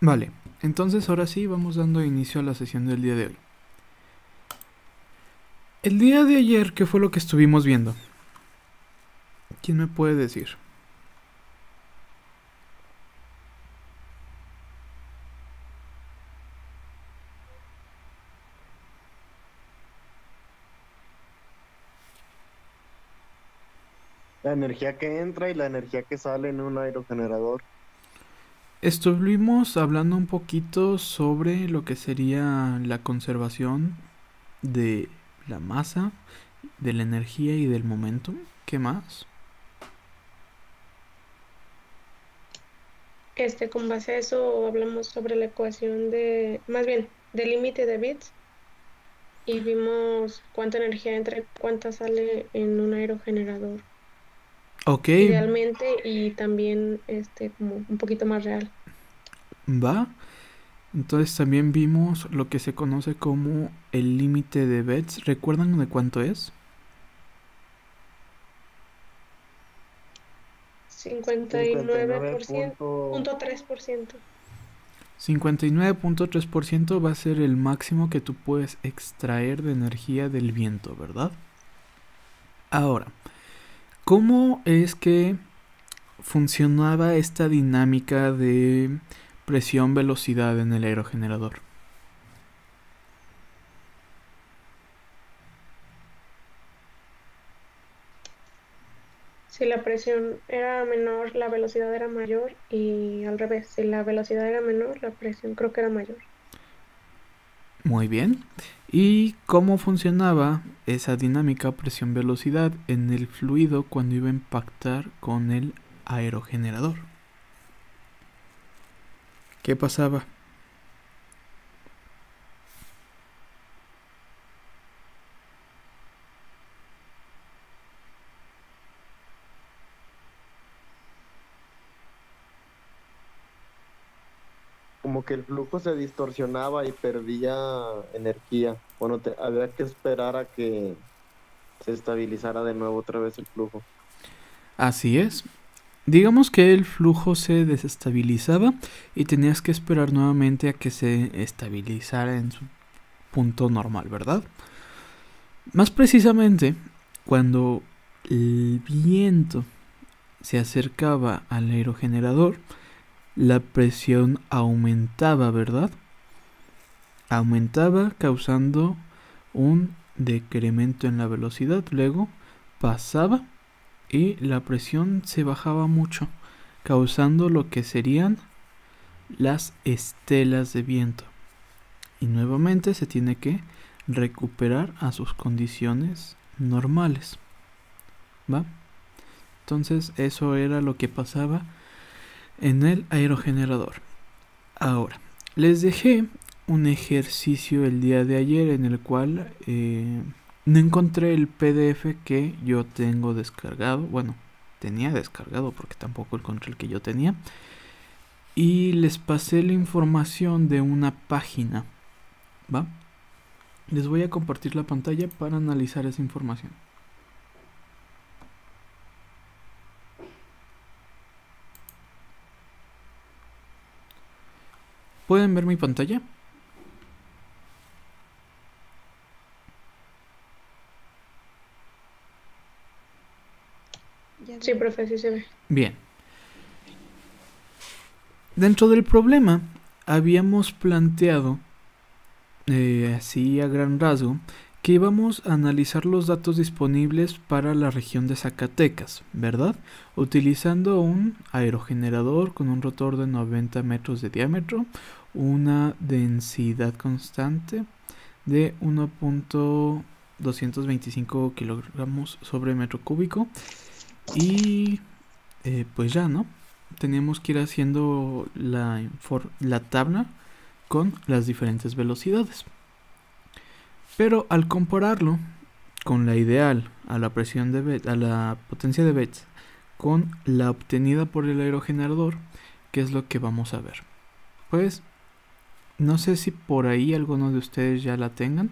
Vale, entonces ahora sí vamos dando inicio a la sesión del día de hoy. El día de ayer, ¿qué fue lo que estuvimos viendo? ¿Quién me puede decir? La energía que entra y la energía que sale en un aerogenerador. Estuvimos hablando un poquito sobre lo que sería la conservación de la masa, de la energía y del momento. ¿Qué más? Con base a eso hablamos sobre la ecuación más bien, del límite de bits y vimos cuánta energía entra y cuánta sale en un aerogenerador, Ok, idealmente y también como un poquito más real. va. Entonces también vimos lo que se conoce como el límite de Betz. ¿Recuerdan de cuánto es? 59 punto 3%. 59.3% va a ser el máximo que tú puedes extraer de energía del viento, ¿verdad? Ahora, ¿cómo es que funcionaba esta dinámica de presión-velocidad en el aerogenerador? Si la presión era menor, la velocidad era mayor y al revés, si la velocidad era menor, la presión creo que era mayor. Muy bien. ¿Y cómo funcionaba esa dinámica presión-velocidad en el fluido cuando iba a impactar con el aerogenerador? ¿Qué pasaba? Como que el flujo se distorsionaba y perdía energía. Bueno, había que esperar a que se estabilizara de nuevo otra vez el flujo. Así es. Digamos que el flujo se desestabilizaba y tenías que esperar nuevamente a que se estabilizara en su punto normal, ¿verdad? Más precisamente, cuando el viento se acercaba al aerogenerador, la presión aumentaba, ¿verdad? Aumentaba causando un decremento en la velocidad, luego pasaba y la presión se bajaba mucho, causando lo que serían las estelas de viento. Y nuevamente se tiene que recuperar a sus condiciones normales. ¿Va? Entonces eso era lo que pasaba en el aerogenerador. Ahora, les dejé un ejercicio el día de ayer en el cual no encontré el PDF que yo tengo descargado. Bueno, tenía descargado porque tampoco encontré el que yo tenía. Y les pasé la información de una página. ¿Va? Les voy a compartir la pantalla para analizar esa información. ¿Pueden ver mi pantalla? Sí, profe, sí se ve. Bien. Dentro del problema habíamos planteado, así a gran rasgo, que íbamos a analizar los datos disponibles para la región de Zacatecas, ¿verdad? Utilizando un aerogenerador con un rotor de 90 metros de diámetro, una densidad constante de 1.225 kilogramos sobre metro cúbico y pues ya, ¿no? Teníamos que ir haciendo la tabla con las diferentes velocidades. Pero al compararlo con la ideal a la presión de a la potencia de Betz con la obtenida por el aerogenerador, ¿qué es lo que vamos a ver? Pues no sé si por ahí algunos de ustedes ya la tengan.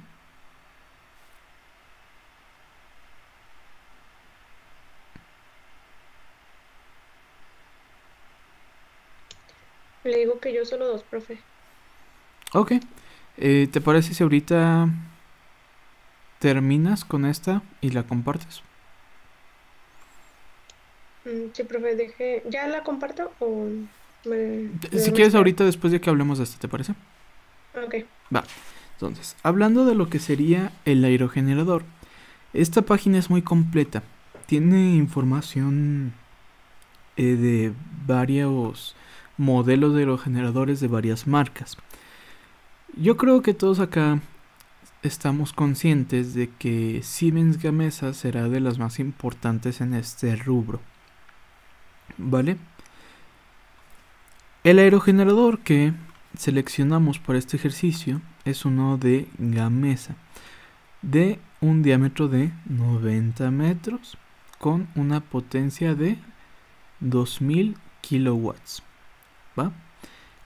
Le digo que yo solo 2, profe. Ok. ¿Te parece si ahorita terminas con esta y la compartes? Sí, profe, ¿ya la comparto o Si me quieres espero? ahorita después de que hablemos de esto, ¿te parece? Ok. Va. Entonces, hablando de lo que sería el aerogenerador, esta página es muy completa. Tiene información de varios modelos de aerogeneradores de varias marcas. Yo creo que todos acá estamos conscientes de que Siemens Gamesa será de las más importantes en este rubro, ¿vale? El aerogenerador que seleccionamos para este ejercicio es uno de Gamesa, de un diámetro de 90 metros, con una potencia de 2000 kilowatts, ¿va?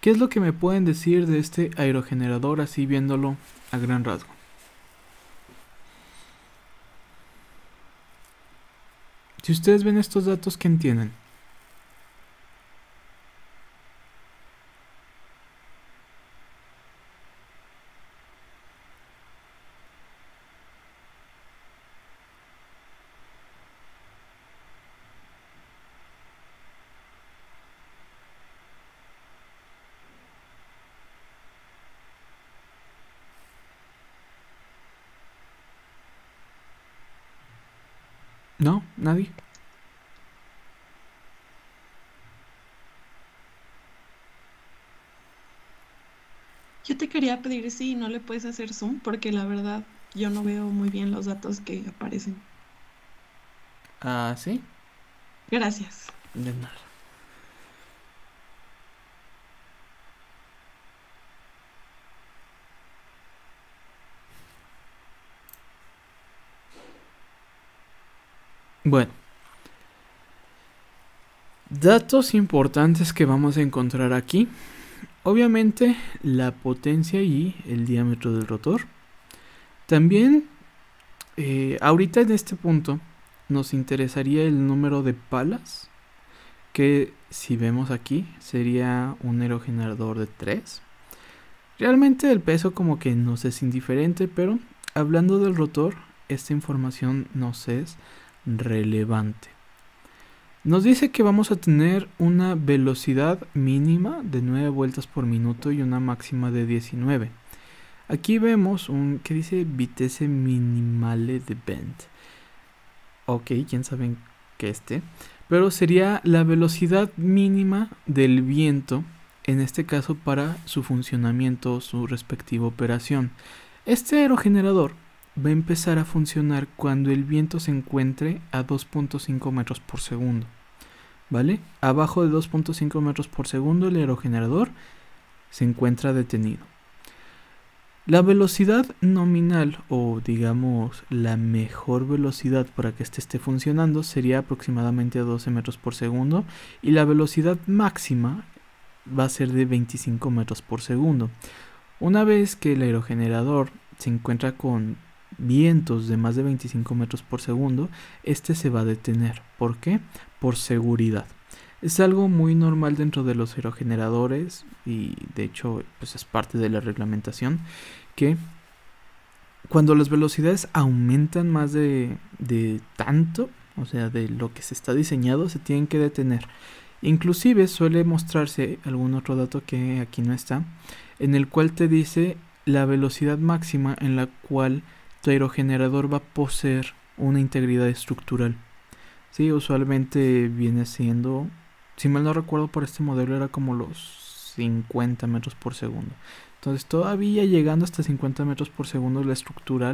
¿Qué es lo que me pueden decir de este aerogenerador así viéndolo a gran rasgo? Si ustedes ven estos datos, ¿qué entienden? ¿No? ¿Nadie? Yo te quería pedir si no le puedes hacer zoom, porque la verdad yo no veo muy bien los datos que aparecen. Ah, sí. Gracias. De nada. Bueno, datos importantes que vamos a encontrar aquí. Obviamente la potencia y el diámetro del rotor. También, ahorita en este punto, nos interesaría el número de palas, que si vemos aquí sería un aerogenerador de 3. Realmente el peso como que nos es indiferente, pero hablando del rotor, esta información nos es relevante. Nos dice que vamos a tener una velocidad mínima de 9 vueltas por minuto y una máxima de 19. Aquí vemos un que dice vitesse minimale de vent. Ok, quién sabe qué esté. Pero sería la velocidad mínima del viento, en este caso para su funcionamiento o su respectiva operación. Este aerogenerador va a empezar a funcionar cuando el viento se encuentre a 2.5 metros por segundo, ¿vale? Abajo de 2.5 metros por segundo el aerogenerador se encuentra detenido. La velocidad nominal, o digamos la mejor velocidad para que este esté funcionando, sería aproximadamente a 12 metros por segundo, y la velocidad máxima va a ser de 25 metros por segundo. Una vez que el aerogenerador se encuentra con vientos de más de 25 metros por segundo, este se va a detener. ¿Por qué? Por seguridad. Es algo muy normal dentro de los aerogeneradores y de hecho pues es parte de la reglamentación que cuando las velocidades aumentan más de tanto, o sea de lo que se está diseñado, se tienen que detener. Inclusive suele mostrarse algún otro dato que aquí no está, en el cual te dice la velocidad máxima en la cual tu aerogenerador va a poseer una integridad estructural. Sí, usualmente viene siendo, si mal no recuerdo, por este modelo era como los 50 metros por segundo. Entonces todavía llegando hasta 50 metros por segundo la estructura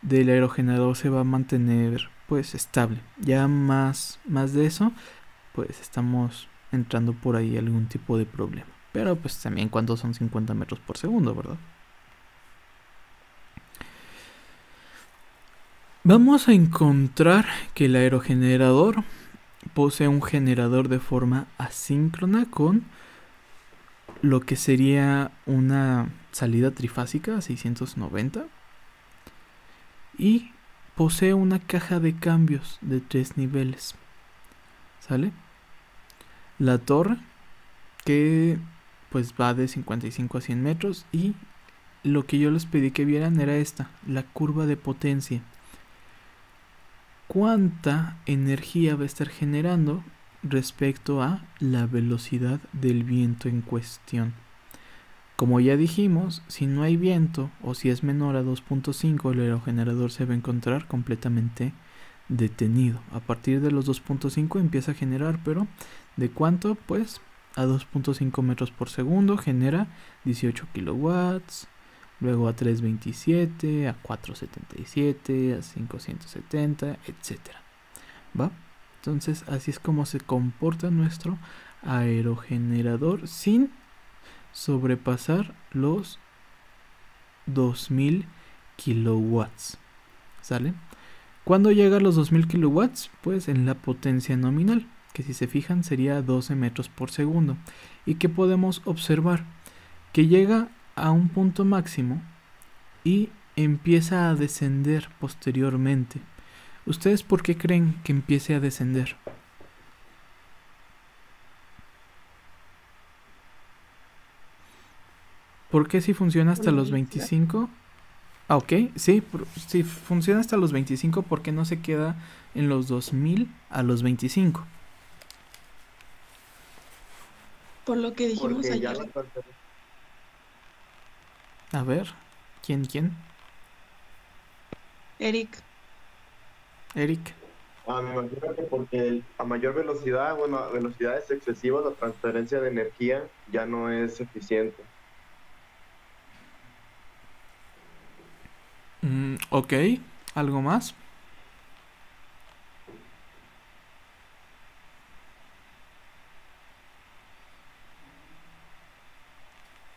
del aerogenerador se va a mantener pues estable. Ya más de eso pues estamos entrando por ahí algún tipo de problema. Pero pues también cuando son 50 metros por segundo, ¿verdad? Vamos a encontrar que el aerogenerador posee un generador de forma asíncrona con lo que sería una salida trifásica a 690 y posee una caja de cambios de 3 niveles. ¿Sale? La torre que pues va de 55 a 100 metros, y lo que yo les pedí que vieran era esta, la curva de potencia. ¿Cuánta energía va a estar generando respecto a la velocidad del viento en cuestión? Como ya dijimos, si no hay viento o si es menor a 2.5, el aerogenerador se va a encontrar completamente detenido. A partir de los 2.5 empieza a generar, pero ¿de cuánto? Pues a 2.5 metros por segundo genera 18 kilowatts, luego a 327, a 477, a 570, etcétera. ¿Va? Entonces así es como se comporta nuestro aerogenerador sin sobrepasar los 2000 kilowatts. ¿Sale? ¿Cuándo llega a los 2000 kilowatts? Pues en la potencia nominal, que si se fijan sería 12 metros por segundo. ¿Y qué podemos observar? Que llega a un punto máximo y empieza a descender posteriormente. ¿Ustedes por qué creen que empiece a descender? ¿Por qué si funciona hasta los 25? Ah, ok, sí, si funciona hasta los 25, ¿por qué no se queda en los 2000 a los 25? Por lo que dijimos Porque ya ayer. la transferencia. A ver, ¿quién? Eric, Eric. Me imagino que porque a mayor velocidad, bueno, a velocidades excesivas, la transferencia de energía ya no es eficiente. Ok, ¿algo más?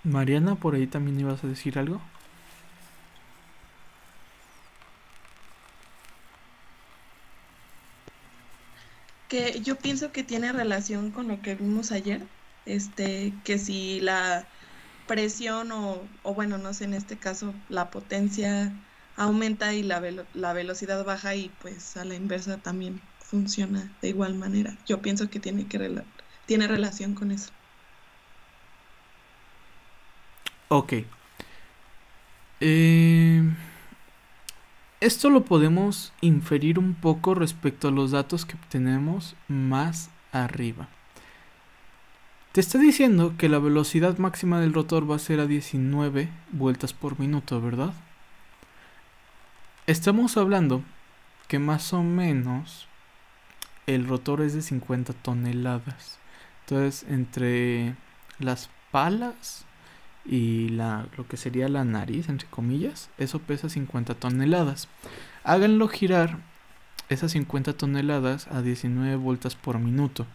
Mariana, por ahí también ibas a decir algo. que yo pienso que tiene relación con lo que vimos ayer, que si la presión o bueno, no sé, en este caso la potencia aumenta y la velocidad baja y pues a la inversa también funciona de igual manera. Yo pienso que tiene relación con eso. Ok. Esto lo podemos inferir un poco respecto a los datos que obtenemos más arriba. Te está diciendo que la velocidad máxima del rotor va a ser a 19 vueltas por minuto, ¿verdad? Estamos hablando que más o menos el rotor es de 50 toneladas. Entonces, entre las palas y lo que sería la nariz, entre comillas, eso pesa 50 toneladas. Háganlo girar esas 50 toneladas a 19 vueltas por minuto.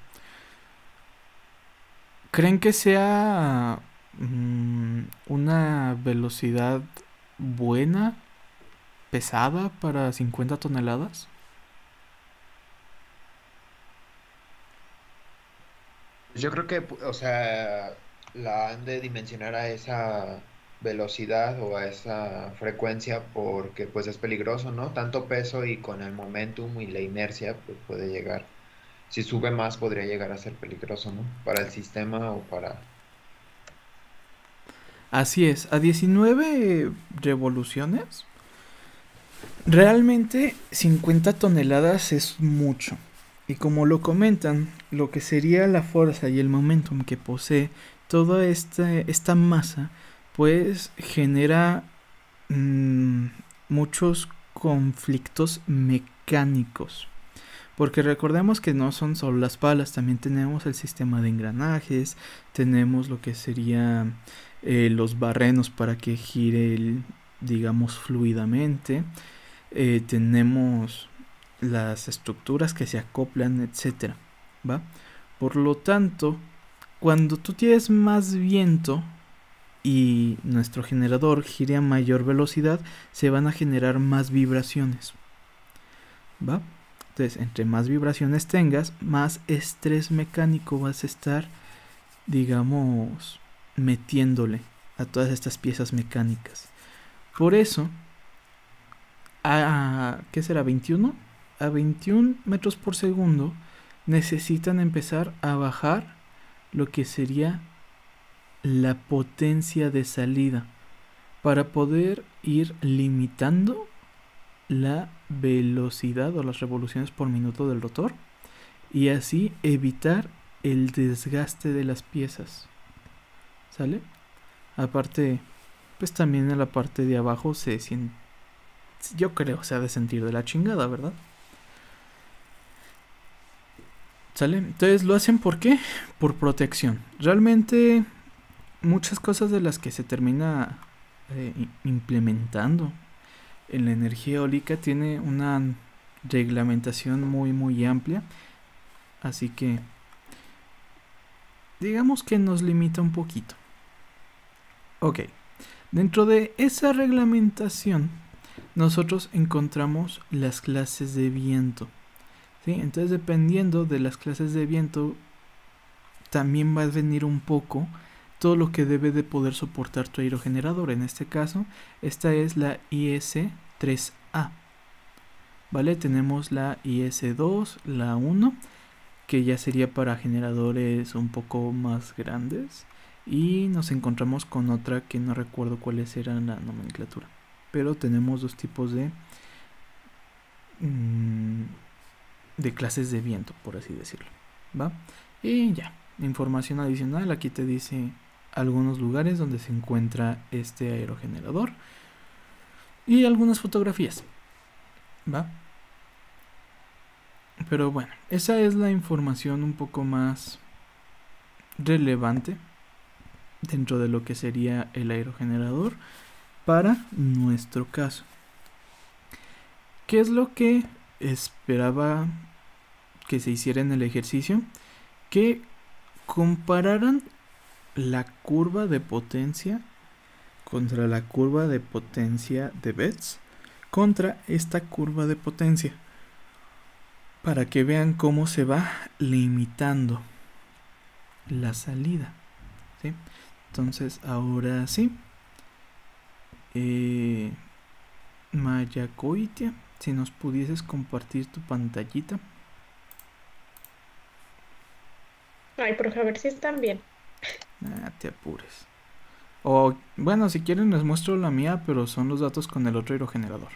¿Creen que sea una velocidad buena, pesada para 50 toneladas? Yo creo que, o sea, la han de dimensionar a esa velocidad o a esa frecuencia porque pues es peligroso, ¿no? Tanto peso y con el momentum y la inercia pues puede llegar. Si sube más podría llegar a ser peligroso, ¿no? Para el sistema o para... Así es, a 19 revoluciones, realmente 50 toneladas es mucho. Y como lo comentan, lo que sería la fuerza y el momentum que posee toda esta masa, pues genera muchos conflictos mecánicos. Porque recordemos que no son solo las palas, también tenemos el sistema de engranajes, tenemos lo que sería los barrenos para que gire, digamos, fluidamente, tenemos las estructuras que se acoplan, etcétera, ¿va? Por lo tanto, cuando tú tienes más viento y nuestro generador gire a mayor velocidad, se van a generar más vibraciones, ¿va? Entonces, entre más vibraciones tengas, más estrés mecánico vas a estar, digamos, metiéndole a todas estas piezas mecánicas. Por eso, ¿qué será? ¿21? A 21 metros por segundo necesitan empezar a bajar lo que sería la potencia de salida para poder ir limitando la velocidad o las revoluciones por minuto del rotor y así evitar el desgaste de las piezas. ¿Sale? Aparte, pues también en la parte de abajo se siente, yo creo, se ha de sentir de la chingada, ¿verdad? ¿Sale? Entonces lo hacen ¿por qué? Por protección. Realmente muchas cosas de las que se termina implementando en la energía eólica tiene una reglamentación muy muy amplia, así que digamos que nos limita un poquito. Ok, dentro de esa reglamentación nosotros encontramos las clases de viento, ¿sí? Entonces dependiendo de las clases de viento también va a venir un poco todo lo que debe de poder soportar tu aerogenerador. En este caso, esta es la IS-3A. ¿Vale? Tenemos la IS-2, la 1, que ya sería para generadores un poco más grandes. Y nos encontramos con otra que no recuerdo cuáles eran la nomenclatura. Pero tenemos dos tipos de clases de viento, por así decirlo. ¿Va? Y ya, información adicional, aquí te dice algunos lugares donde se encuentra este aerogenerador y algunas fotografías, ¿va? Pero bueno, esa es la información un poco más relevante dentro de lo que sería el aerogenerador para nuestro caso. ¿Qué es lo que esperaba que se hiciera en el ejercicio? Que compararan la curva de potencia contra la curva de potencia de Betz contra esta curva de potencia, para que vean cómo se va limitando la salida, ¿sí? Entonces ahora sí, Mayakoitia, si nos pudieses compartir tu pantallita. Ay, por favor, si están bien. Te apures. O bueno, si quieren les muestro la mía, pero son los datos con el otro aerogenerador.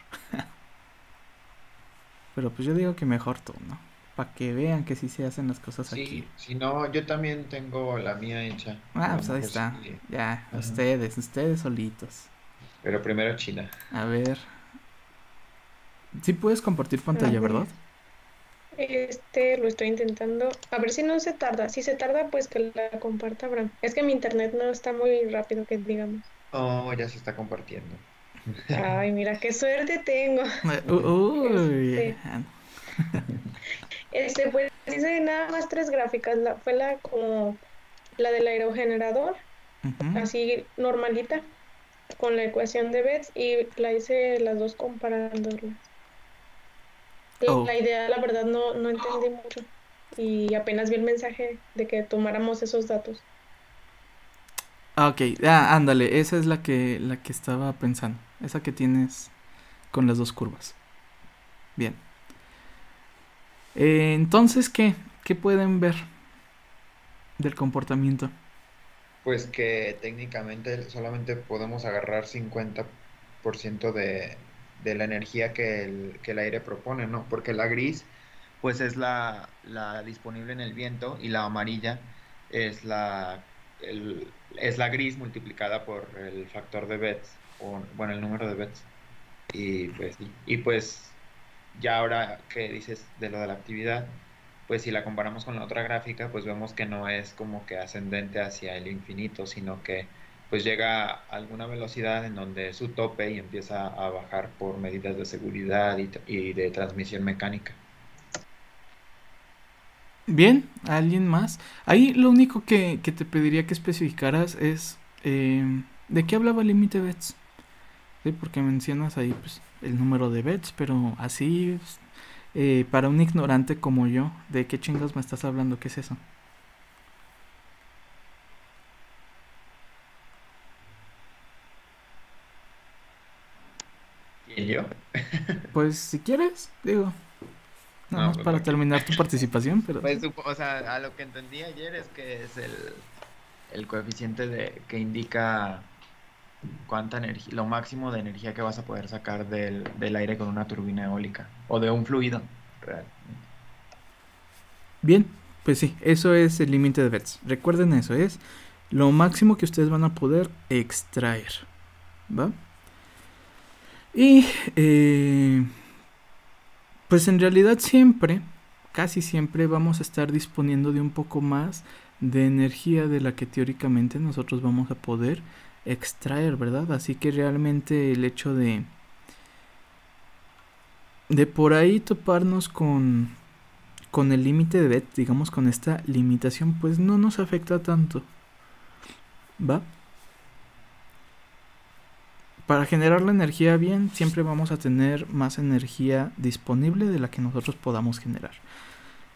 Pero pues yo digo que mejor tú, ¿no? Para que vean que sí se hacen las cosas Sí, aquí. si no, yo también tengo la mía hecha. A lo Pues ahí mejor está. sí. Ya, Ajá. ustedes solitos. Pero primero China. A ver. Sí puedes compartir A pantalla, ver, ¿verdad? lo estoy intentando. A ver si no se tarda. Si se tarda, pues que la comparta Abraham. Es que mi internet no está muy rápido, que digamos. Oh, ya se está compartiendo. Ay, mira, qué suerte tengo. Uy. Pues hice nada más 3 gráficas. Fue como la del aerogenerador, Ujú. así normalita, con la ecuación de Betz, y la hice las dos comparándolas. Oh, La idea, la verdad, no entendí mucho. Y apenas vi el mensaje de que tomáramos esos datos. ok. Ándale, esa es la que estaba pensando. Esa que tienes con las dos curvas. Bien. Entonces, ¿qué pueden ver del comportamiento? Pues que técnicamente solamente podemos agarrar 50% de la energía que el aire propone, ¿no? Porque la gris, pues es la disponible en el viento y la amarilla es es la gris multiplicada por el factor de Betz, o bueno, el número de Betz. Y pues ya ahora que dices de lo de la actividad, pues si la comparamos con la otra gráfica, pues vemos que no es como que ascendente hacia el infinito, sino que pues llega a alguna velocidad en donde es su tope y empieza a bajar por medidas de seguridad y de transmisión mecánica. Bien, ¿alguien más? Ahí lo único que te pediría que especificaras es ¿de qué hablaba el límite Betz? ¿Sí? Porque mencionas ahí pues el número de Betz, pero así para un ignorante como yo, ¿de qué chingados me estás hablando? ¿Qué es eso? ¿Y yo? Pues si quieres, digo. Nada No, más pues para lo que, terminar tu participación, pero pues, o sea, a lo que entendí ayer es que es el coeficiente que indica cuánta energía, lo máximo de energía que vas a poder sacar del aire con una turbina eólica o de un fluido realmente. bien, pues sí, eso es el límite de Betz. Recuerden eso, es lo máximo que ustedes van a poder extraer, ¿va? Y pues en realidad siempre, casi siempre vamos a estar disponiendo de un poco más de energía de la que teóricamente nosotros vamos a poder extraer, ¿verdad? Así que realmente el hecho de por ahí toparnos con el límite de Betz, digamos con esta limitación, pues no nos afecta tanto, ¿va? Para generar la energía bien, siempre vamos a tener más energía disponible de la que nosotros podamos generar.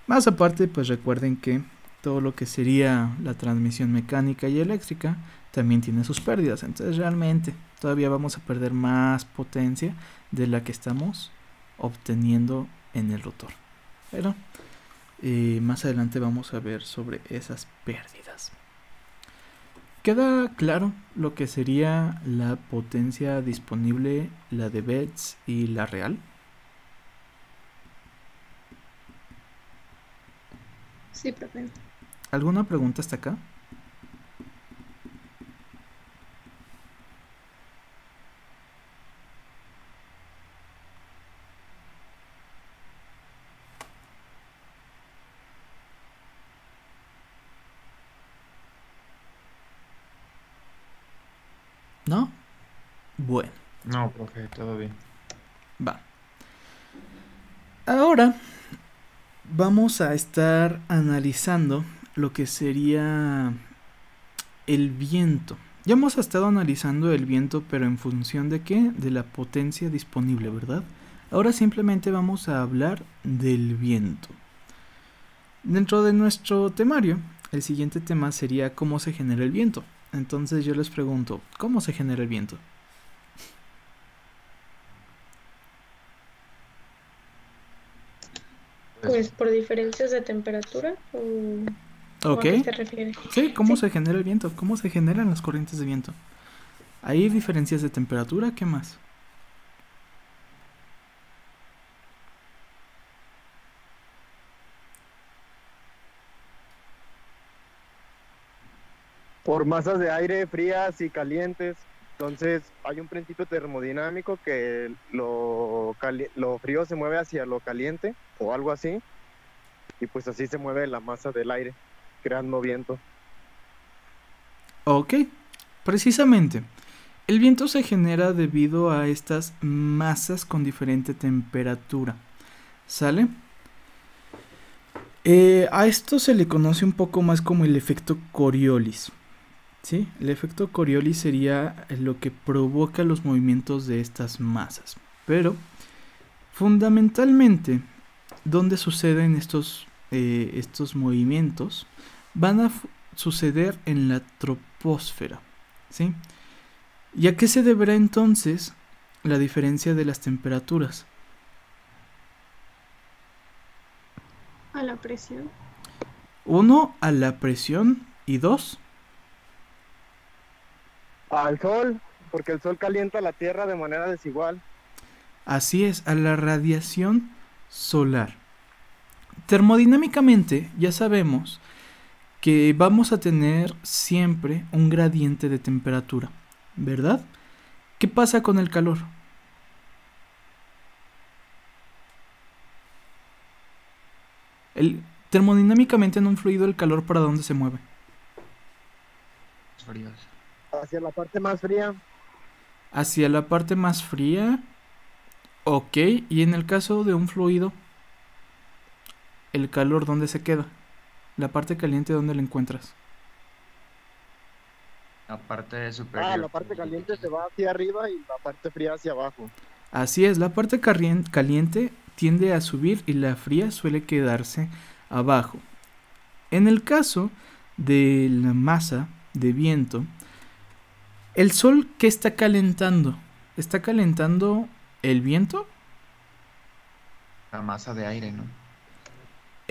Más aparte, pues recuerden que todo lo que sería la transmisión mecánica y eléctrica también tiene sus pérdidas. Entonces realmente todavía vamos a perder más potencia de la que estamos obteniendo en el rotor. Pero más adelante vamos a ver sobre esas pérdidas. ¿Queda claro lo que sería la potencia disponible, la de Betz y la real? Sí, profe. ¿Alguna pregunta hasta acá? ¿No? Bueno, No, profe, todo bien. va. Ahora vamos a estar analizando lo que sería el viento. Ya hemos estado analizando el viento, pero en función de qué? De la potencia disponible, ¿verdad? Ahora simplemente vamos a hablar del viento. Dentro de nuestro temario, el siguiente tema sería cómo se genera el viento. Entonces yo les pregunto, ¿cómo se genera el viento? Pues por diferencias de temperatura o Ok. ¿a qué se refiere? Sí, ¿cómo Sí. se genera el viento? ¿Cómo se generan las corrientes de viento? ¿Hay diferencias de temperatura? ¿Qué más? Por masas de aire frías y calientes. Entonces hay un principio termodinámico que lo frío se mueve hacia lo caliente o algo así. Y pues así se mueve la masa del aire, creando viento. Ok, precisamente. El viento se genera debido a estas masas con diferente temperatura. ¿Sale? A esto se le conoce un poco más como el efecto Coriolis. ¿Sí? El efecto Coriolis sería lo que provoca los movimientos de estas masas. Pero, fundamentalmente, ¿dónde suceden estos movimientos? Van a suceder en la troposfera. ¿Sí? ¿Y a qué se deberá entonces la diferencia de las temperaturas? A la presión. 1, a la presión y 2, Al sol, porque el sol calienta la tierra de manera desigual. así es, a la radiación solar. Termodinámicamente ya sabemos que vamos a tener siempre un gradiente de temperatura, ¿verdad? ¿Qué pasa con el calor? Termodinámicamente en un fluido el calor ¿para dónde se mueve? Fríos. Hacia la parte más fría. Hacia la parte más fría. Ok, y en el caso de un fluido, ¿el calor dónde se queda? La parte caliente ¿dónde la encuentras? La parte superior. La parte caliente se va hacia arriba y la parte fría hacia abajo. Así es, la parte caliente tiende a subir y la fría suele quedarse abajo. En el caso de la masa de viento, ¿el sol qué está calentando? ¿Está calentando el viento? La masa de aire, ¿no?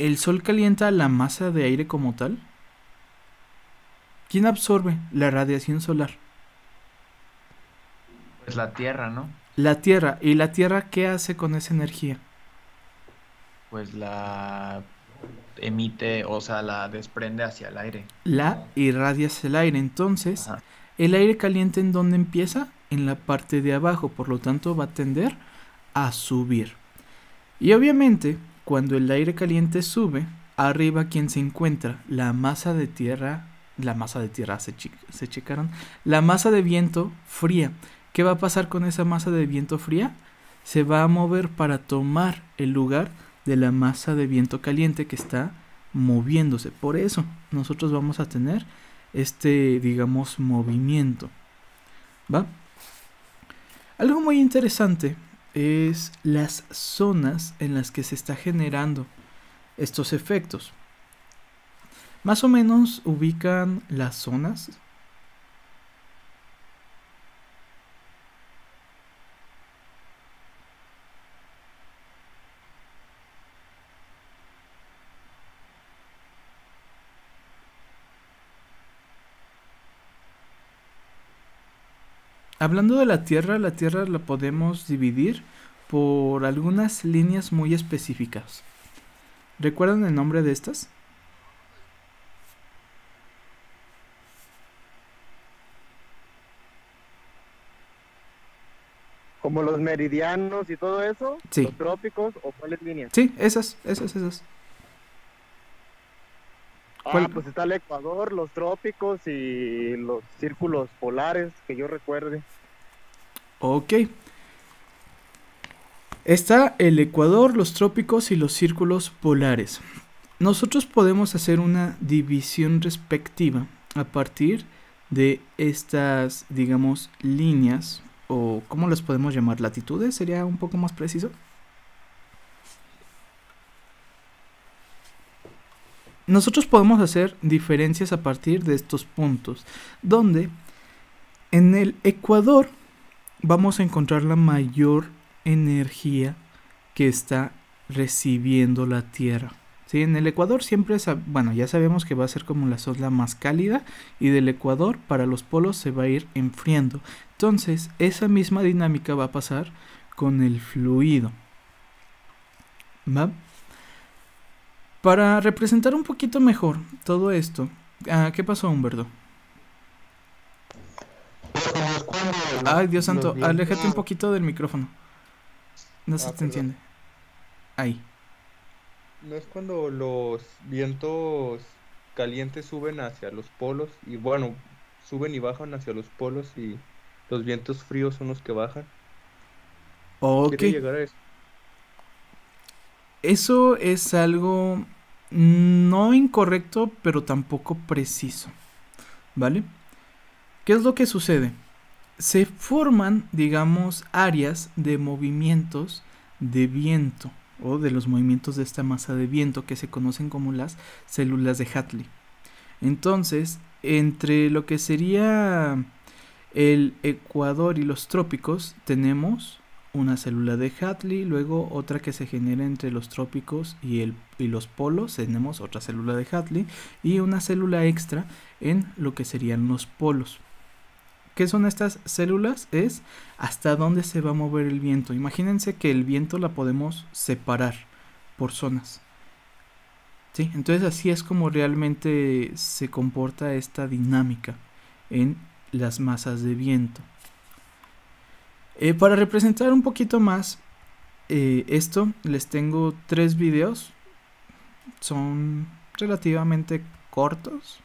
¿el sol calienta la masa de aire como tal? ¿Quién absorbe la radiación solar? Pues la Tierra, ¿no? La Tierra. ¿Y la Tierra qué hace con esa energía? Pues la emite, o sea, la desprende hacia el aire. La irradia hacia el aire. Entonces, Ajá. el aire caliente, ¿en dónde empieza? En la parte de abajo. Por lo tanto, va a tender a subir. Y obviamente, cuando el aire caliente sube, arriba, ¿quién se encuentra? La masa de tierra. La masa de tierra, se checaron. La masa de viento fría. ¿Qué va a pasar con esa masa de viento fría? Se va a mover para tomar el lugar de la masa de viento caliente que está moviéndose. Por eso nosotros vamos a tener digamos, movimiento. ¿Va? Algo muy interesante es las zonas en las que se está generando estos efectos. Más o menos ubican las zonas. Hablando de la Tierra la podemos dividir por algunas líneas muy específicas. ¿Recuerdan el nombre de estas? Como los meridianos y todo eso, Sí. los trópicos o cuáles líneas. Sí, esas. ¿Cuál? Pues está el Ecuador, los trópicos y los círculos polares, que yo recuerde. Ok. Está el Ecuador, los trópicos y los círculos polares. Nosotros podemos hacer una división respectiva a partir de estas, digamos, líneas, o ¿cómo las podemos llamar? ¿Latitudes? ¿Sería un poco más preciso? Nosotros podemos hacer diferencias a partir de estos puntos, donde en el Ecuador vamos a encontrar la mayor energía que está recibiendo la Tierra. ¿Sí? En el Ecuador siempre, bueno, ya sabemos que va a ser como la zona más cálida, y del Ecuador para los polos se va a ir enfriando. Entonces, esa misma dinámica va a pasar con el fluido. ¿Va? Para representar un poquito mejor todo esto, ¿qué pasó, Humberto? Ay, Dios santo, aléjate un poquito del micrófono. No se te entiende. Ahí. ¿No es cuando los vientos calientes suben hacia los polos y bueno, suben y bajan hacia los polos y los vientos fríos son los que bajan? Ok. ¿Quiere llegar a eso? Eso es algo no incorrecto, pero tampoco preciso. ¿Vale? ¿Qué es lo que sucede? Se forman, digamos, áreas de movimientos de viento, o de los movimientos de esta masa de viento, que se conocen como las células de Hadley. Entonces, entre lo que sería el Ecuador y los trópicos, tenemos una célula de Hadley, luego otra que se genera entre los trópicos y los polos, tenemos otra célula de Hadley, y una célula extra en lo que serían los polos. ¿Qué son estas células? Es hasta dónde se va a mover el viento. Imagínense que el viento la podemos separar por zonas. ¿Sí? Entonces así es como realmente se comporta esta dinámica en las masas de viento. Para representar un poquito más esto, les tengo 3 videos. Son relativamente cortos.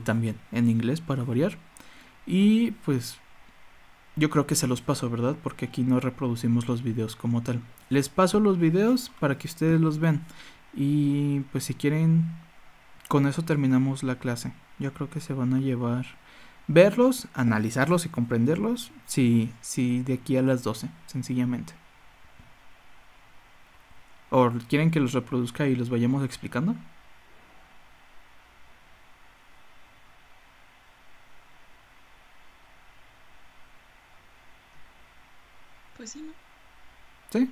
También en inglés para variar. Y pues yo creo que se los paso, ¿verdad? Porque aquí no reproducimos los videos como tal. Les paso los videos para que ustedes los vean. Y pues si quieren, con eso terminamos la clase. Yo creo que se van a llevar verlos, analizarlos y comprenderlos. Sí, de aquí a las 12, sencillamente. ¿O quieren que los reproduzca y los vayamos explicando? Pues sí, ¿no? ¿Sí?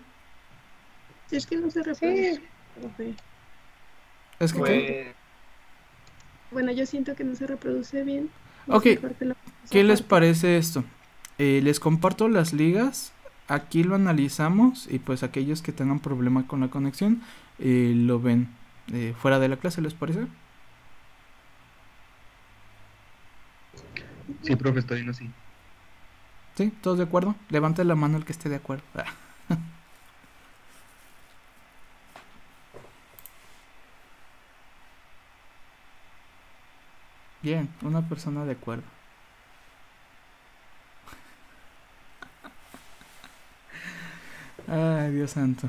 Si es que no se reproduce. Sí. Ok. Es que, ¿qué? Pues, Bueno, yo siento que no se reproduce bien. Es Ok, mejor que lo hagamos ¿qué les aparte. parece esto? Les comparto las ligas, aquí lo analizamos y pues aquellos que tengan problema con la conexión lo ven fuera de la clase, ¿les parece? Sí, profe, está bien así. ¿Sí? ¿Todos de acuerdo? Levante la mano el que esté de acuerdo. Bien, una persona de acuerdo. Ay, Dios santo.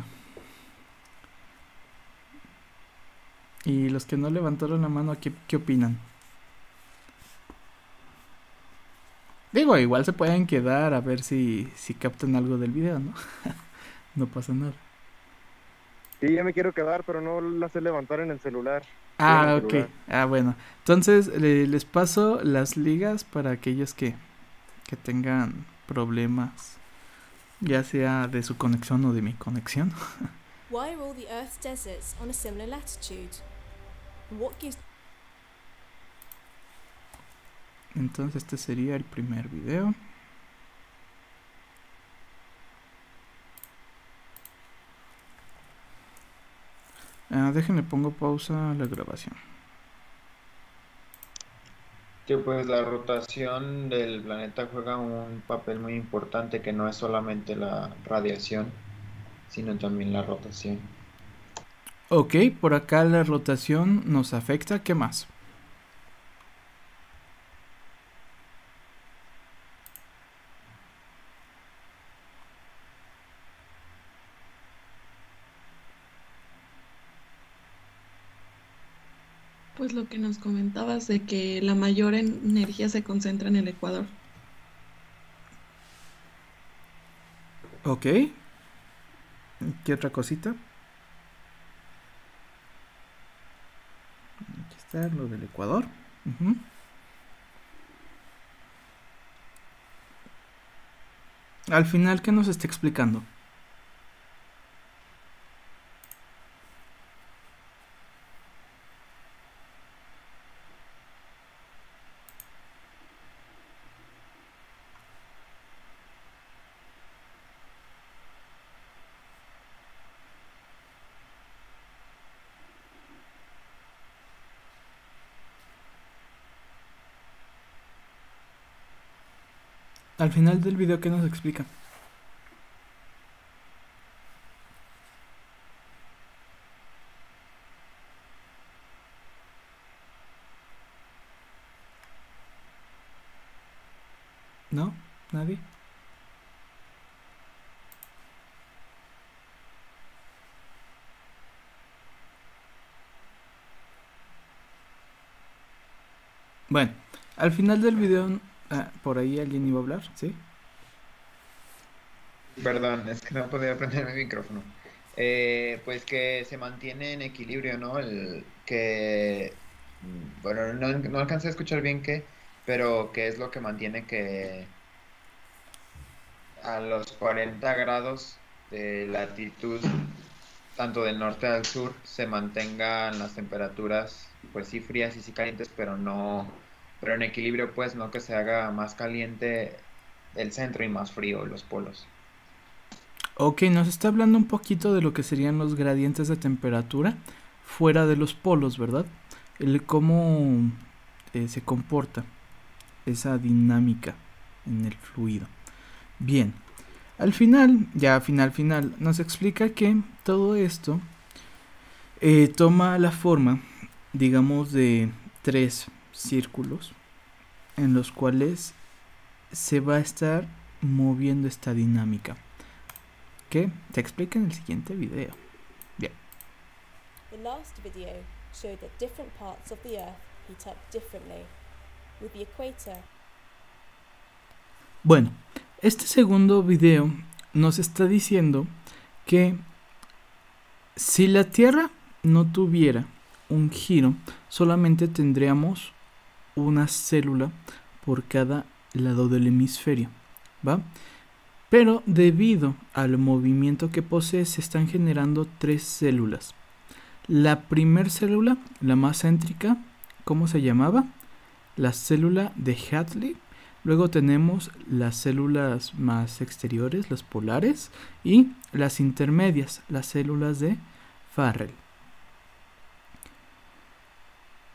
Y los que no levantaron la mano, ¿qué opinan? Digo, igual se pueden quedar a ver si captan algo del video, ¿no? No pasa nada. Sí, ya me quiero quedar, pero no la sé levantar en el celular. Ah, En el ok. celular. Ah, bueno. Entonces les paso las ligas para aquellos que tengan problemas, ya sea de su conexión o de mi conexión. Why are all the Earth's deserts on a similar latitude? And what gives Entonces este sería el primer video. Déjenle pongo pausa a la grabación. que pues la rotación del planeta juega un papel muy importante, que no es solamente la radiación, sino también la rotación. Ok, por acá la rotación nos afecta. ¿Qué más? Pues lo que nos comentabas de que la mayor energía se concentra en el Ecuador. Ok. ¿Qué otra cosita? Aquí está lo del Ecuador. Ujú. Al final, ¿qué nos está explicando? Al final del video, ¿qué nos explica? ¿No? ¿Nadie? Bueno, al final del video, por ahí alguien iba a hablar, ¿sí? Perdón, es que no podía prender mi micrófono. Pues que se mantiene en equilibrio, ¿no? Bueno, no alcancé a escuchar bien qué, pero qué es lo que mantiene que a los 40 grados de latitud, tanto del norte al sur, se mantengan las temperaturas, pues sí frías y sí calientes, pero en equilibrio, pues no que se haga más caliente el centro y más frío los polos. Ok, nos está hablando un poquito de lo que serían los gradientes de temperatura fuera de los polos, ¿verdad? El cómo se comporta esa dinámica en el fluido. Bien, al final, ya final, nos explica que todo esto toma la forma, digamos, de 3 círculos en los cuales se va a estar moviendo esta dinámica, que se explica en el siguiente video. Bien. the last video showed that different parts of the Earth heat up differently, with the equator Bueno, este segundo video nos está diciendo que si la Tierra no tuviera un giro, solamente tendríamos una célula por cada lado del hemisferio, ¿va? Pero debido al movimiento que posee, se están generando 3 células. La primer célula, la más céntrica, ¿cómo se llamaba? La célula de Hadley. Luego tenemos las células más exteriores, las polares, y las intermedias, las células de Farrell.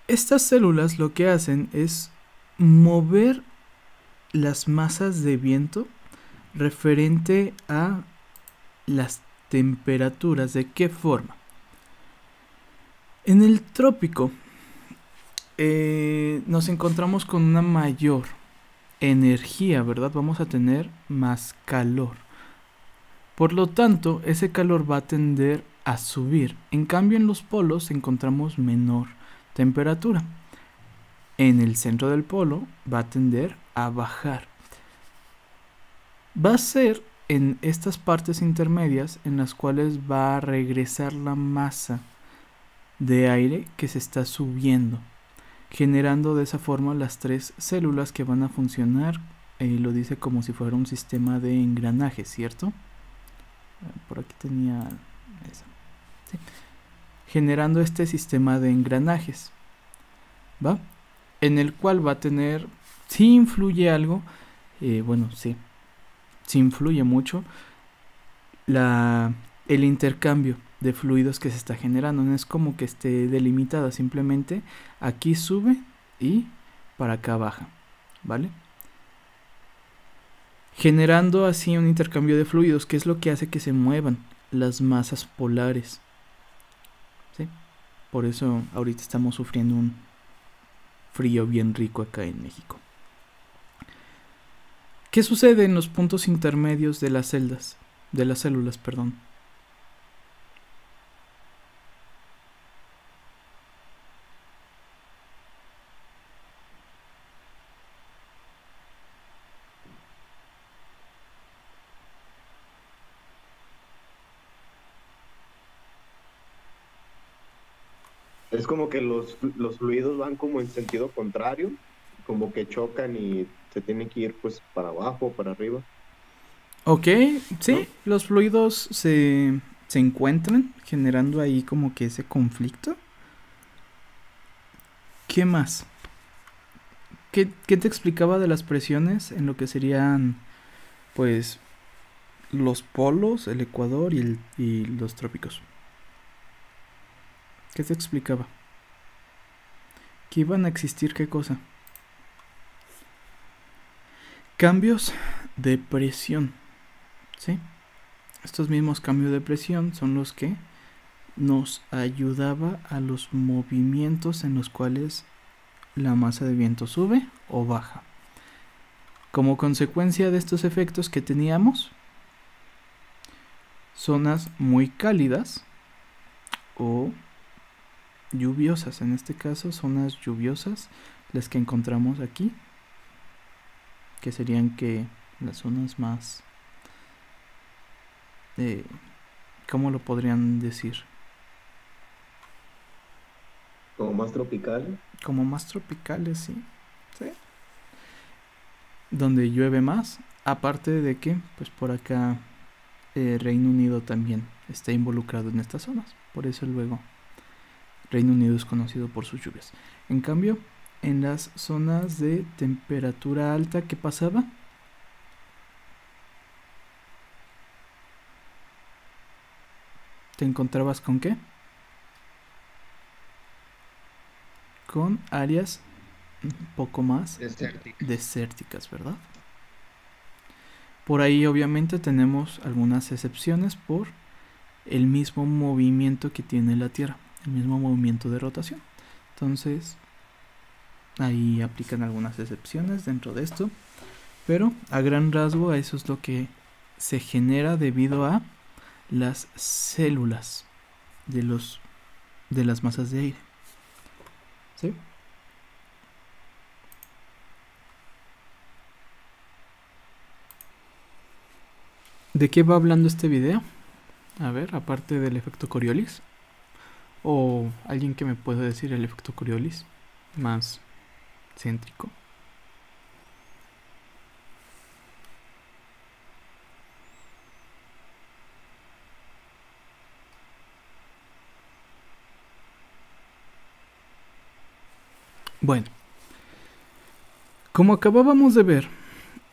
Estas células lo que hacen es mover las masas de viento referente a las temperaturas. ¿De qué forma? En el trópico nos encontramos con una mayor energía, ¿verdad? Vamos a tener más calor. Por lo tanto, ese calor va a tender a subir. En cambio, en los polos encontramos menor temperatura. En el centro del polo va a tender a bajar. Va a ser en estas partes intermedias en las cuales va a regresar la masa de aire que se está subiendo, generando de esa forma las tres células que van a funcionar, lo dice como si fuera un sistema de engranajes, ¿cierto? Por aquí tenía esa. Sí. Generando este sistema de engranajes, ¿va? En el cual va a tener, si influye algo, bueno, sí influye mucho el intercambio de fluidos que se está generando. No es como que esté delimitada, simplemente aquí sube y para acá baja, ¿vale? Generando así un intercambio de fluidos, que es lo que hace que se muevan las masas polares, ¿sí? Por eso ahorita estamos sufriendo un frío bien rico acá en México. ¿Qué sucede en los puntos intermedios de las células? Es como que los fluidos van como en sentido contrario, como que chocan y se tienen que ir pues para abajo o para arriba. Ok, sí, ¿no? los fluidos se encuentran generando ahí como que ese conflicto. ¿Qué más? ¿Qué te explicaba de las presiones en lo que serían, pues, los polos, el ecuador y los trópicos? ¿Qué te explicaba? Que iban a existir, ¿qué cosa? Cambios de presión, ¿sí? Estos mismos cambios de presión son los que nos ayudaba a los movimientos en los cuales la masa de viento sube o baja. Como consecuencia de estos efectos que teníamos, zonas muy cálidas o lluviosas, en este caso zonas lluviosas, las que encontramos aquí, que serían que las zonas más, ¿cómo lo podrían decir? Como más tropical. Como más tropicales, sí. ¿Sí? Donde llueve más, aparte de que, pues por acá, Reino Unido también está involucrado en estas zonas. Por eso luego Reino Unido es conocido por sus lluvias. En cambio, en las zonas de temperatura alta, ¿qué pasaba? ¿Te encontrabas con qué? Con áreas un poco más desérticas, ¿verdad? Por ahí obviamente tenemos algunas excepciones por el mismo movimiento que tiene la Tierra, el mismo movimiento de rotación. Entonces, ahí aplican algunas excepciones dentro de esto, pero a gran rasgo eso es lo que se genera debido a las células de las masas de aire. ¿Sí? ¿De qué va hablando este video? A ver, aparte del efecto Coriolis. ¿O alguien que me pueda decir el efecto Coriolis más céntrico? Bueno, como acabábamos de ver,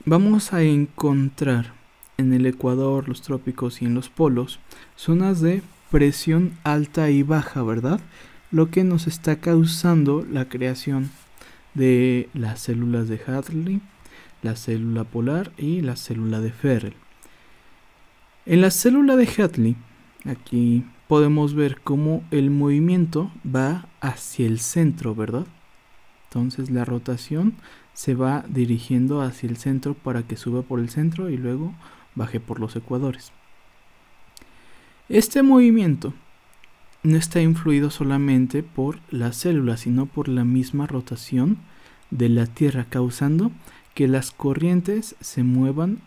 vamos a encontrar en el Ecuador, los trópicos y en los polos zonas de presión alta y baja, ¿verdad? Lo que nos está causando la creación de las células de Hadley, la célula polar y la célula de Ferrel. En la célula de Hadley, aquí podemos ver cómo el movimiento va hacia el centro, ¿verdad? Entonces la rotación se va dirigiendo hacia el centro para que suba por el centro y luego baje por los ecuadores. Este movimiento no está influido solamente por las células, sino por la misma rotación de la Tierra, causando que las corrientes se muevan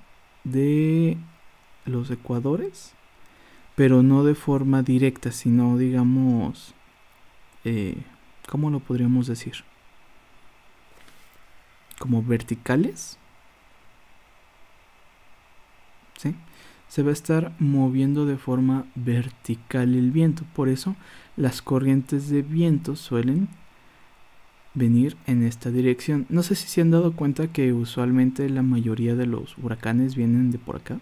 de los ecuadores, pero no de forma directa, sino digamos, ¿cómo lo podríamos decir? Como verticales, ¿sí? Se va a estar moviendo de forma vertical el viento, por eso las corrientes de viento suelen venir en esta dirección. No sé si se han dado cuenta que usualmente la mayoría de los huracanes vienen de por acá.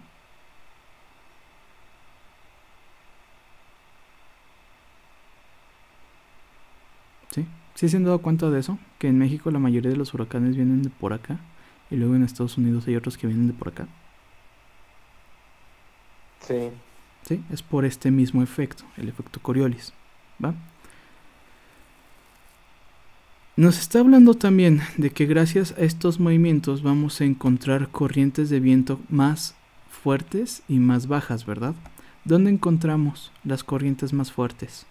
¿Sí? ¿Sí se han dado cuenta de eso? Que en México la mayoría de los huracanes vienen de por acá y luego en Estados Unidos hay otros que vienen de por acá. Sí. ¿Sí? Es por este mismo efecto, el efecto Coriolis, ¿va? Nos está hablando también de que gracias a estos movimientos vamos a encontrar corrientes de viento más fuertes y más bajas, ¿verdad? ¿Dónde encontramos las corrientes más fuertes?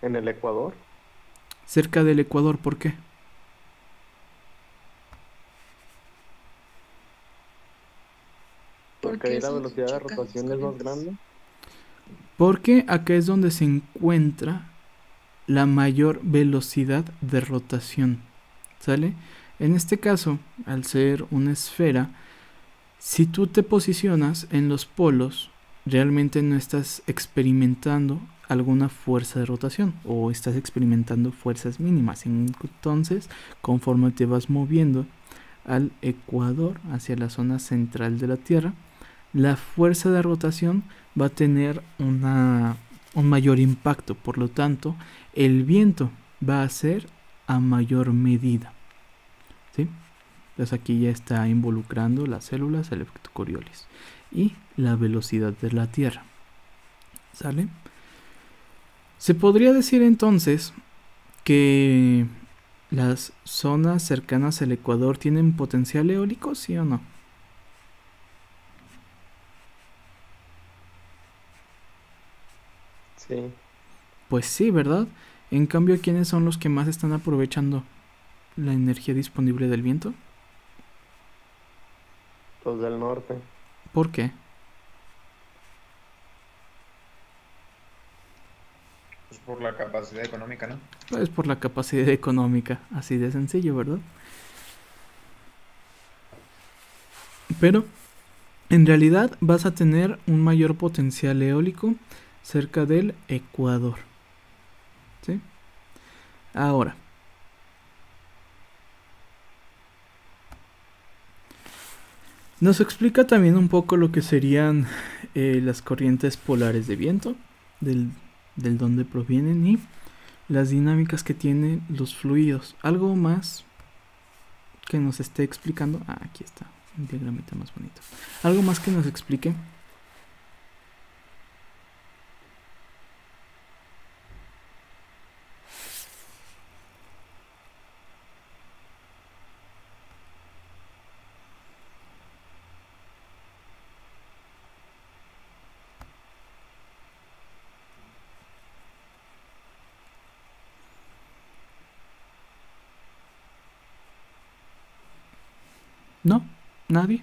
En el Ecuador. Cerca del Ecuador, ¿por qué? Porque ahí la son velocidad de chocan las rotación es más corrientes. grande. Porque acá es donde se encuentra la mayor velocidad de rotación, ¿sale? En este caso, al ser una esfera, si tú te posicionas en los polos, realmente no estás experimentando alguna fuerza de rotación o estás experimentando fuerzas mínimas. Entonces, conforme te vas moviendo al ecuador, hacia la zona central de la Tierra, la fuerza de rotación va a tener un mayor impacto. Por lo tanto, el viento va a ser a mayor medida, ¿sí? Entonces aquí ya está involucrando las células, el efecto Coriolis y la velocidad de la Tierra, ¿sale? Se podría decir entonces que las zonas cercanas al Ecuador tienen potencial eólico, ¿sí o no? Sí. Pues sí, ¿verdad? En cambio, ¿quiénes son los que más están aprovechando la energía disponible del viento? Los del norte. ¿Por qué? Pues por la capacidad económica, ¿no? Pues por la capacidad económica, así de sencillo, ¿verdad? Pero en realidad vas a tener un mayor potencial eólico cerca del Ecuador, ¿sí? Ahora, nos explica también un poco lo que serían las corrientes polares de viento, del donde provienen y las dinámicas que tienen los fluidos. Algo más que nos esté explicando. Ah, aquí está, un diagramita más bonito. Algo más que nos explique. ¿No? ¿Nadie?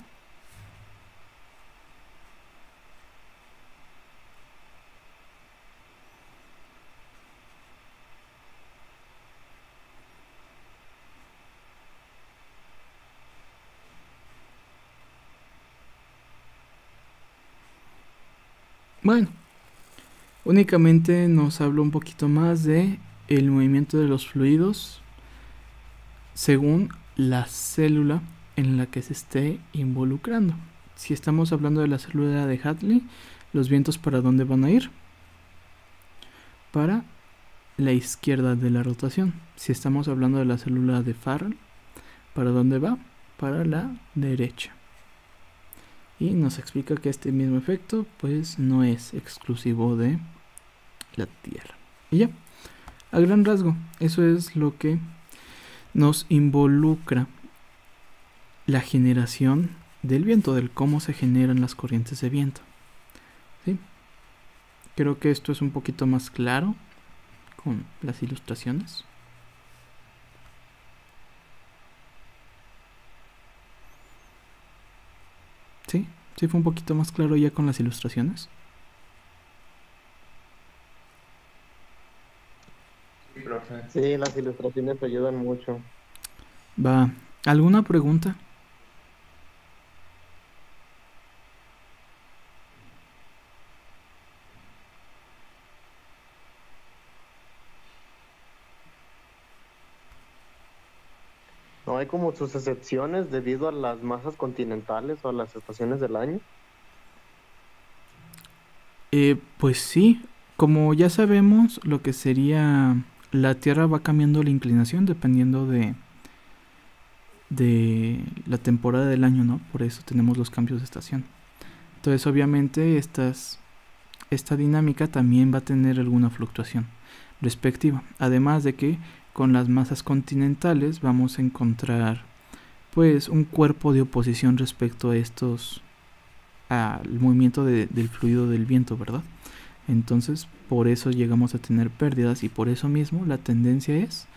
Bueno, Únicamente nos habla un poquito más de el movimiento de los fluidos según la célula en la que se esté involucrando. Si estamos hablando de la célula de Hadley, los vientos ¿para dónde van a ir? Para la izquierda de la rotación. Si estamos hablando de la célula de Farrell, ¿para dónde va? Para la derecha. Y nos explica que este mismo efecto pues no es exclusivo de la Tierra. Y ya, a gran rasgo, eso es lo que nos involucra la generación del viento, del cómo se generan las corrientes de viento. ¿Sí? Creo que esto es un poquito más claro con las ilustraciones. ¿Sí? ¿Sí fue un poquito más claro ya con las ilustraciones? Sí, profe. Sí, las ilustraciones ayudan mucho. Va, ¿alguna pregunta? ¿No hay como sus excepciones debido a las masas continentales o a las estaciones del año? Pues sí, como ya sabemos, lo que sería la Tierra va cambiando la inclinación dependiendo de la temporada del año, ¿no? Por eso tenemos los cambios de estación. Entonces, obviamente, esta dinámica también va a tener alguna fluctuación respectiva. Además de que con las masas continentales vamos a encontrar pues un cuerpo de oposición respecto a estos al movimiento del fluido del viento, ¿verdad? Entonces por eso llegamos a tener pérdidas y por eso mismo la tendencia es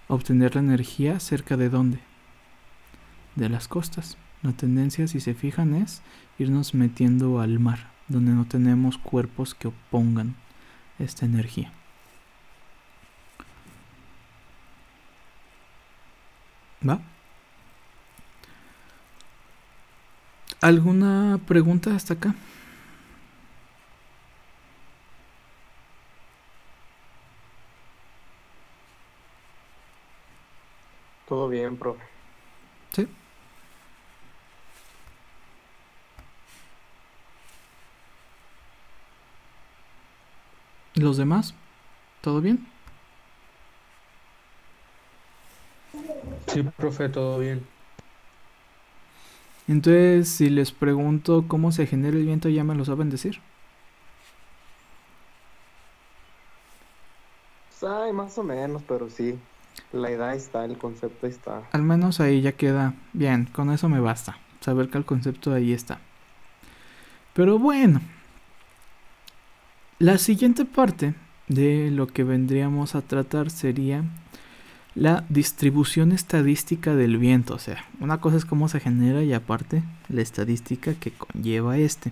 obtener la energía cerca de ¿dónde? De las costas. La tendencia, si se fijan, es irnos metiendo al mar, donde no tenemos cuerpos que opongan esta energía. ¿Va? ¿Alguna pregunta hasta acá? Todo bien, profe. ¿Sí? ¿Y los demás? ¿Todo bien? Sí, profe, todo bien. Entonces, si les pregunto cómo se genera el viento, ¿ya me lo saben decir? Ay, más o menos, pero sí. La idea está, el concepto está. Al menos ahí ya queda bien, con eso me basta, saber que el concepto ahí está. Pero bueno, la siguiente parte de lo que vendríamos a tratar sería la distribución estadística del viento. O sea, una cosa es cómo se genera y aparte la estadística que conlleva este.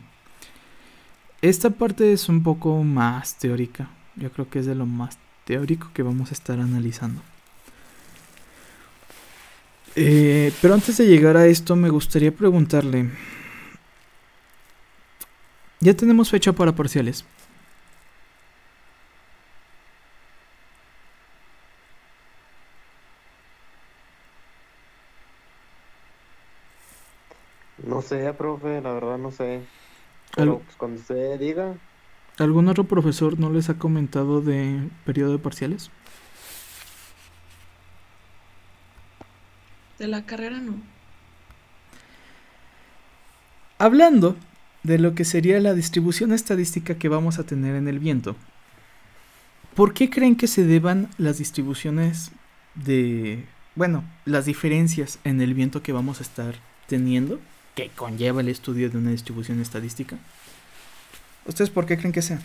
Esta parte es un poco más teórica. Yo creo que es de lo más teórico que vamos a estar analizando. Pero antes de llegar a esto me gustaría preguntarle. Ya tenemos fecha para parciales. No sé, profe, la verdad no sé. Pero pues cuando usted diga. ¿Algún otro profesor no les ha comentado de periodo de parciales? De la carrera no. Hablando de lo que sería la distribución estadística que vamos a tener en el viento, ¿por qué creen que se deban las distribuciones las diferencias en el viento que vamos a estar teniendo, que conlleva el estudio de una distribución estadística? ¿Ustedes por qué creen que sea?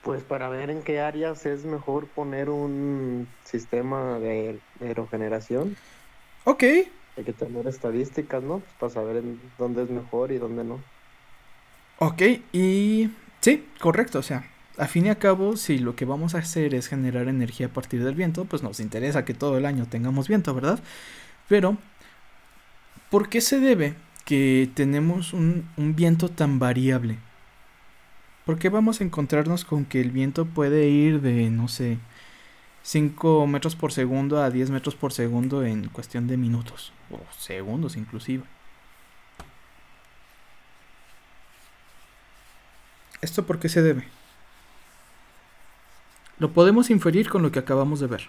Pues para ver en qué áreas es mejor poner un sistema de aerogeneración. Ok. Hay que tener estadísticas, ¿no? Pues para saber en dónde es mejor y dónde no. Ok, y sí, correcto, o sea, A fin y a cabo, si lo que vamos a hacer es generar energía a partir del viento, pues nos interesa que todo el año tengamos viento, ¿verdad? Pero, ¿por qué se debe que tenemos un viento tan variable? ¿Por qué vamos a encontrarnos con que el viento puede ir de, no sé, 5 metros por segundo a 10 metros por segundo en cuestión de minutos? O segundos inclusive. ¿Esto por qué se debe? Lo podemos inferir con lo que acabamos de ver.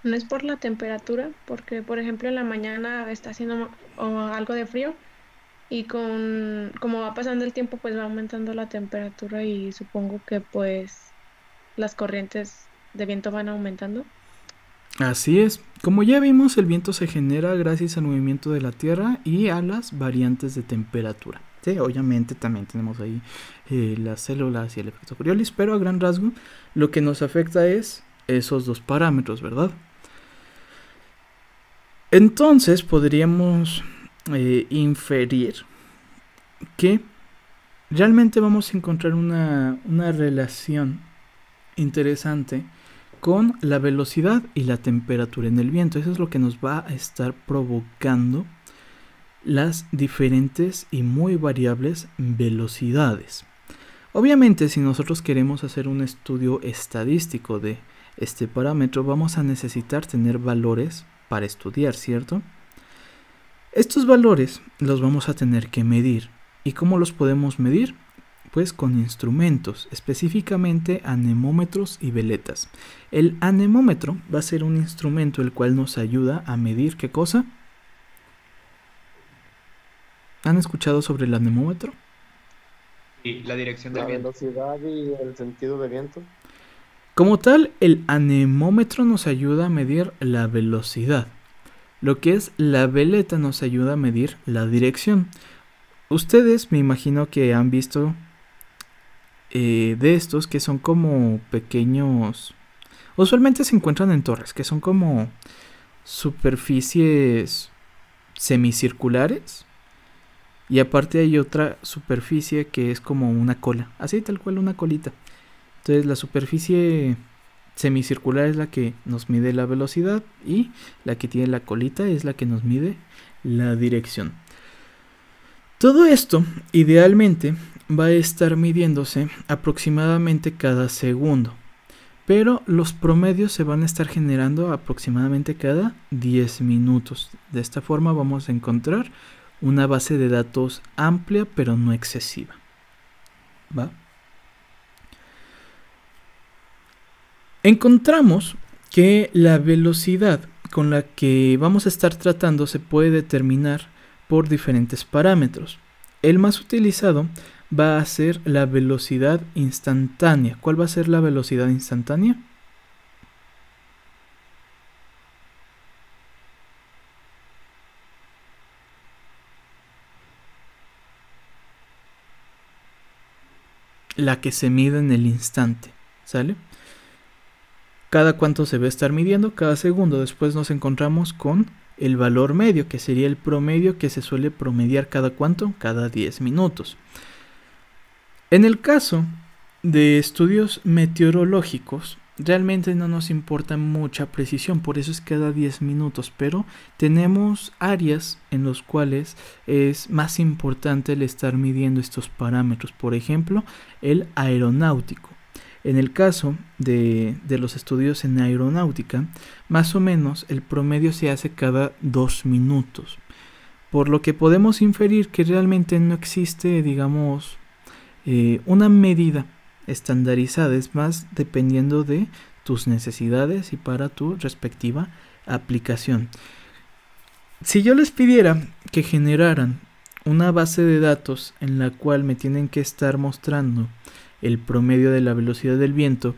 No es por la temperatura, porque por ejemplo en la mañana está haciendo algo de frío y como va pasando el tiempo pues va aumentando la temperatura y supongo que pues las corrientes de viento van aumentando. Así es. Como ya vimos, el viento se genera gracias al movimiento de la Tierra y a las variantes de temperatura. Sí, obviamente también tenemos ahí las células y el efecto Coriolis, pero a gran rasgo lo que nos afecta es esos dos parámetros, ¿verdad? Entonces podríamos inferir que realmente vamos a encontrar una relación interesante con la velocidad y la temperatura en el viento. Eso es lo que nos va a estar provocando las diferentes y muy variables velocidades. Obviamente, si nosotros queremos hacer un estudio estadístico de este parámetro, vamos a necesitar tener valores para estudiar, ¿cierto? Estos valores los vamos a tener que medir. ¿Y cómo los podemos medir? Pues con instrumentos, específicamente anemómetros y veletas. El anemómetro va a ser un instrumento el cual nos ayuda a medir ¿qué cosa? ¿Han escuchado sobre el anemómetro? Y la dirección La del viento. velocidad y el sentido de viento. Como tal, el anemómetro nos ayuda a medir la velocidad. Lo que es la veleta nos ayuda a medir la dirección. Ustedes me imagino que han visto de estos que son como pequeños... Usualmente se encuentran en torres, que son como superficies semicirculares. Y aparte hay otra superficie que es como una cola, así tal cual una colita. Entonces la superficie semicircular es la que nos mide la velocidad y la que tiene la colita es la que nos mide la dirección. Todo esto idealmente va a estar midiéndose aproximadamente cada segundo, pero los promedios se van a estar generando aproximadamente cada 10 minutos. De esta forma vamos a encontrar una base de datos amplia pero no excesiva. ¿Va? Encontramos que la velocidad con la que vamos a estar tratando se puede determinar por diferentes parámetros. El más utilizado va a ser la velocidad instantánea. ¿Cuál va a ser la velocidad instantánea? La que se mide en el instante, ¿sale? Cada cuánto se va a estar midiendo, cada segundo. Después nos encontramos con el valor medio, que sería el promedio que se suele promediar cada cuánto, cada 10 minutos. En el caso de estudios meteorológicos, realmente no nos importa mucha precisión, por eso es cada 10 minutos, pero tenemos áreas en las cuales es más importante el estar midiendo estos parámetros. Por ejemplo, el aeronáutico. En el caso de los estudios en aeronáutica, más o menos el promedio se hace cada 2 minutos. Por lo que podemos inferir que realmente no existe, digamos, una medida estandarizada. Es más dependiendo de tus necesidades y para tu respectiva aplicación. Si yo les pidiera que generaran una base de datos en la cual me tienen que estar mostrando el promedio de la velocidad del viento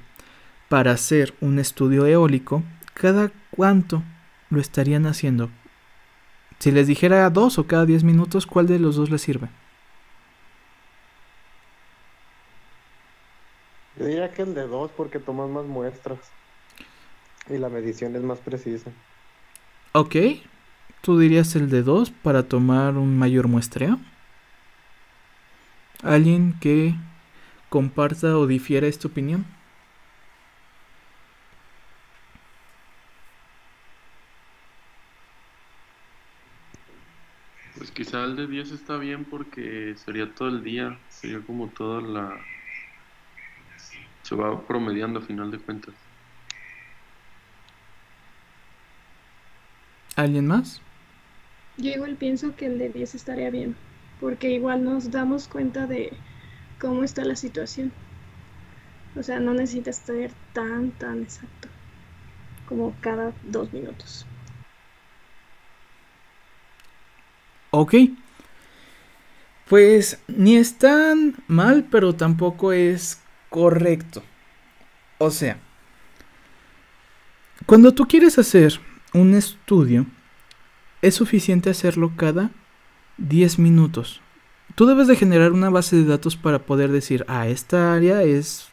para hacer un estudio eólico, ¿cada cuánto lo estarían haciendo? Si les dijera 2 o cada 10 minutos, ¿cuál de los dos les sirve? Yo diría que el de 2 porque tomas más muestras y la medición es más precisa. Ok, tú dirías el de 2 para tomar un mayor muestreo. ¿Alguien que comparta o difiera esta opinión? Pues quizá el de 10 está bien porque sería todo el día, sería como toda la... Se va promediando a final de cuentas. ¿Alguien más? Yo igual pienso que el de 10 estaría bien, porque igual nos damos cuenta de cómo está la situación. O sea, no necesitas ser tan exacto como cada 2 minutos. Ok. Pues ni es tan mal, pero tampoco es correcto. O sea, cuando tú quieres hacer un estudio, es suficiente hacerlo cada 10 minutos. Tú debes de generar una base de datos para poder decir, esta área es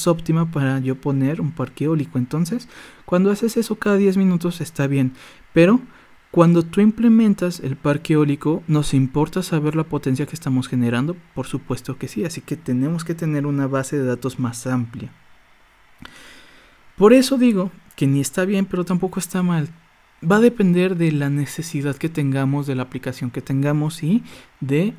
óptima para yo poner un parque eólico. Entonces, cuando haces eso cada 10 minutos está bien. Pero cuando tú implementas el parque eólico, ¿nos importa saber la potencia que estamos generando? Por supuesto que sí. Así que tenemos que tener una base de datos más amplia. Por eso digo que ni está bien, pero tampoco está mal. Va a depender de la necesidad que tengamos, de la aplicación que tengamos y de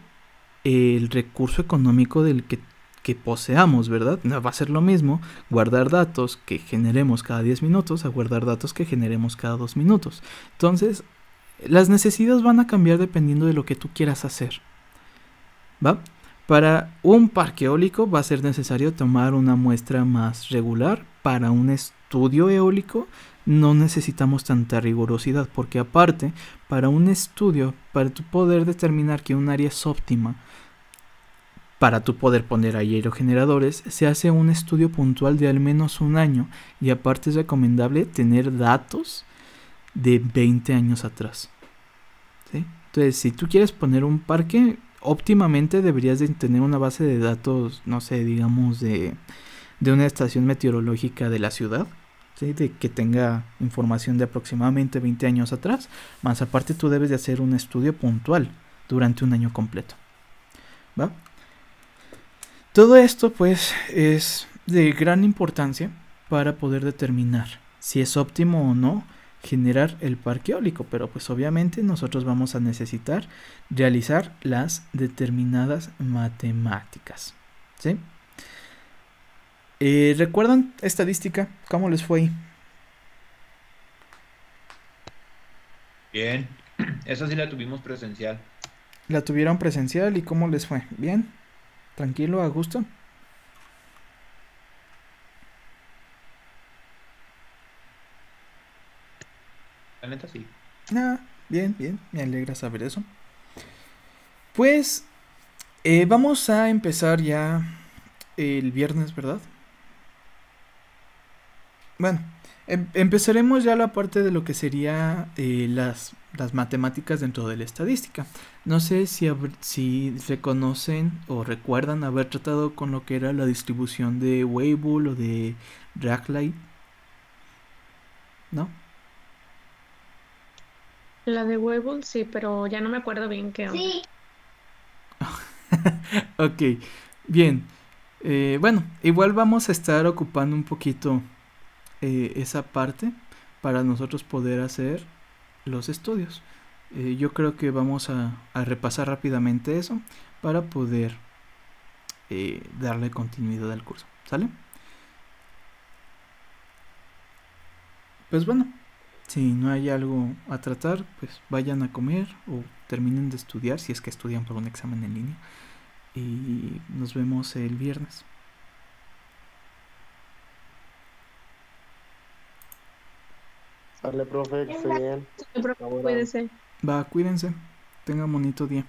el recurso económico del que poseamos, ¿verdad? No va a ser lo mismo guardar datos que generemos cada 10 minutos a guardar datos que generemos cada 2 minutos. Entonces, las necesidades van a cambiar dependiendo de lo que tú quieras hacer, ¿va? Para un parque eólico va a ser necesario tomar una muestra más regular. Para un estudio eólico no necesitamos tanta rigurosidad, porque aparte, para un estudio, para tu poder determinar que un área es óptima, para tu poder poner aerogeneradores, se hace un estudio puntual de al menos un año, y aparte es recomendable tener datos de 20 años atrás, ¿sí? Entonces, si tú quieres poner un parque, óptimamente deberías de tener una base de datos, no sé, digamos de una estación meteorológica de la ciudad, ¿sí? De que tenga información de aproximadamente 20 años atrás, más aparte tú debes de hacer un estudio puntual durante un año completo, ¿va? Todo esto pues es de gran importancia para poder determinar si es óptimo o no generar el parque eólico, pero pues obviamente nosotros vamos a necesitar realizar las determinadas matemáticas, ¿sí? ¿Recuerdan estadística? ¿Cómo les fue ahí? Bien, esa sí la tuvimos presencial. ¿La tuvieron presencial y cómo les fue? ¿Bien? ¿Tranquilo? ¿A gusto? La neta sí. Bien, bien, me alegra saber eso. Pues vamos a empezar ya el viernes, ¿verdad? Bueno, empezaremos ya la parte de lo que sería las matemáticas dentro de la estadística. No sé si reconocen o recuerdan haber tratado con lo que era la distribución de Weibull o de Drag-Light, ¿no? La de Weibull sí, pero ya no me acuerdo bien qué onda. Sí. Ok, bien. Bueno, igual vamos a estar ocupando un poquito esa parte para nosotros poder hacer los estudios. Yo creo que vamos a repasar rápidamente eso para poder darle continuidad al curso, ¿sale? Pues bueno, si no hay algo a tratar, pues vayan a comer o terminen de estudiar si es que estudian por un examen en línea, y nos vemos el viernes. Sale, profe, que esté bien. Sí, pero Ahora. puede ser. Va, cuídense, tengan bonito día.